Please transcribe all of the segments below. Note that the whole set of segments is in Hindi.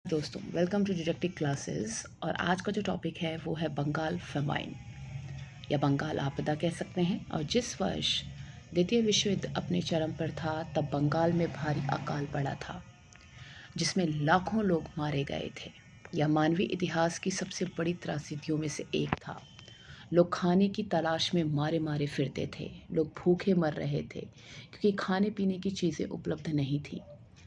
दोस्तों, वेलकम टू डिडक्टिव क्लासेस। और आज का जो टॉपिक है वो है बंगाल फेमाइन या बंगाल आपदा कह सकते हैं। और जिस वर्ष द्वितीय विश्व युद्ध अपने चरम पर था तब बंगाल में भारी अकाल पड़ा था जिसमें लाखों लोग मारे गए थे। यह मानवीय इतिहास की सबसे बड़ी त्रासदियों में से एक था। लोग खाने की तलाश में मारे मारे फिरते थे। लोग भूखे मर रहे थे क्योंकि खाने पीने की चीज़ें उपलब्ध नहीं थी।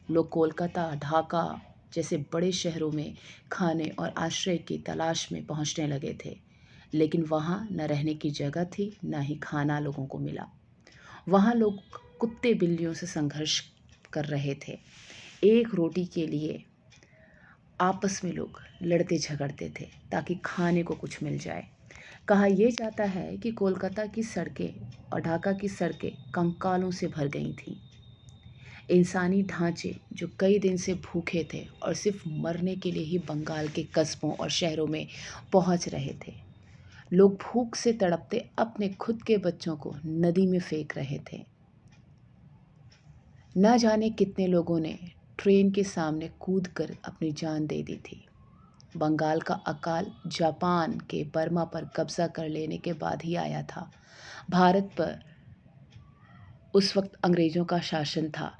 लोग कोलकाता, ढाका जैसे बड़े शहरों में खाने और आश्रय की तलाश में पहुंचने लगे थे, लेकिन वहां न रहने की जगह थी, न ही खाना लोगों को मिला। वहां लोग कुत्ते बिल्लियों से संघर्ष कर रहे थे। एक रोटी के लिए आपस में लोग लड़ते झगड़ते थे ताकि खाने को कुछ मिल जाए। कहा यह जाता है कि कोलकाता की सड़कें और ढाका की सड़कें कंकालों से भर गई थीं। इंसानी ढांचे जो कई दिन से भूखे थे और सिर्फ मरने के लिए ही बंगाल के कस्बों और शहरों में पहुंच रहे थे। लोग भूख से तड़पते अपने खुद के बच्चों को नदी में फेंक रहे थे। न जाने कितने लोगों ने ट्रेन के सामने कूदकर अपनी जान दे दी थी। बंगाल का अकाल जापान के बर्मा पर कब्जा कर लेने के बाद ही आया था। भारत पर उस वक्त अंग्रेज़ों का शासन था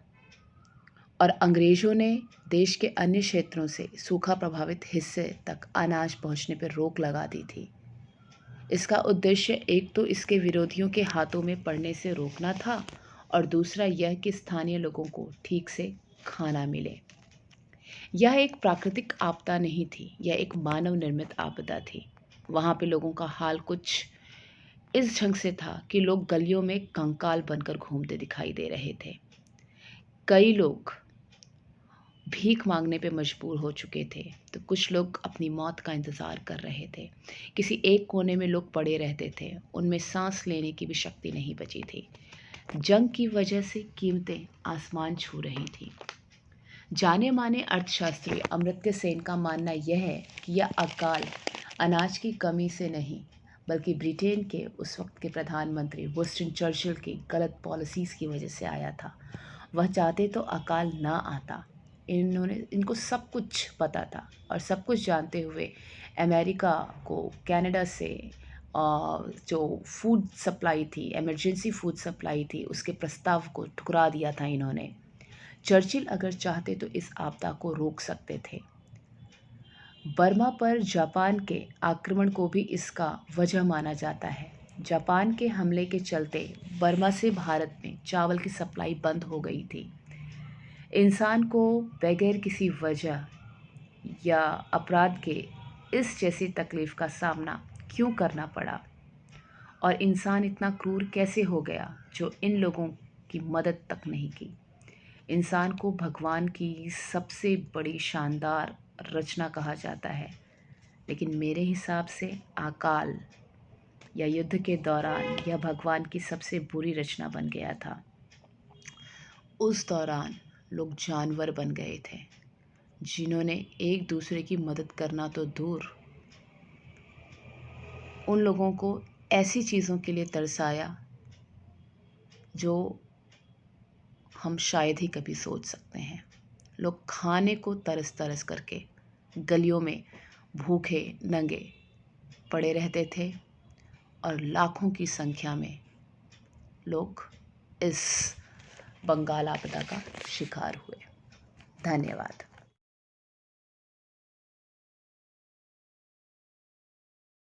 और अंग्रेज़ों ने देश के अन्य क्षेत्रों से सूखा प्रभावित हिस्से तक अनाज पहुंचने पर रोक लगा दी थी। इसका उद्देश्य एक तो इसके विरोधियों के हाथों में पड़ने से रोकना था और दूसरा यह कि स्थानीय लोगों को ठीक से खाना मिले। यह एक प्राकृतिक आपदा नहीं थी, यह एक मानव निर्मित आपदा थी। वहाँ पे लोगों का हाल कुछ इस ढंग से था कि लोग गलियों में कंकाल बनकर घूमते दिखाई दे रहे थे। कई लोग भीख मांगने पे मजबूर हो चुके थे तो कुछ लोग अपनी मौत का इंतज़ार कर रहे थे। किसी एक कोने में लोग पड़े रहते थे, उनमें सांस लेने की भी शक्ति नहीं बची थी। जंग की वजह से कीमतें आसमान छू रही थी। जाने माने अर्थशास्त्री अमर्त्य सेन का मानना यह है कि यह अकाल अनाज की कमी से नहीं बल्कि ब्रिटेन के उस वक्त के प्रधानमंत्री विंस्टन चर्चिल की गलत पॉलिसीज़ की वजह से आया था। वह चाहते तो अकाल ना आता। इनको सब कुछ पता था और सब कुछ जानते हुए अमेरिका को कनाडा से जो फूड सप्लाई थी, इमरजेंसी फूड सप्लाई थी, उसके प्रस्ताव को ठुकरा दिया था इन्होंने। चर्चिल अगर चाहते तो इस आपदा को रोक सकते थे। बर्मा पर जापान के आक्रमण को भी इसका वजह माना जाता है। जापान के हमले के चलते बर्मा से भारत में चावल की सप्लाई बंद हो गई थी। इंसान को बगैर किसी वजह या अपराध के इस जैसी तकलीफ़ का सामना क्यों करना पड़ा और इंसान इतना क्रूर कैसे हो गया जो इन लोगों की मदद तक नहीं की। इंसान को भगवान की सबसे बड़ी शानदार रचना कहा जाता है, लेकिन मेरे हिसाब से अकाल या युद्ध के दौरान यह भगवान की सबसे बुरी रचना बन गया था। उस दौरान लोग जानवर बन गए थे जिन्होंने एक दूसरे की मदद करना तो दूर, उन लोगों को ऐसी चीज़ों के लिए तरसाया जो हम शायद ही कभी सोच सकते हैं। लोग खाने को तरस तरस करके गलियों में भूखे नंगे पड़े रहते थे और लाखों की संख्या में लोग इस बंगाल आपदा का शिकार हुए। धन्यवाद।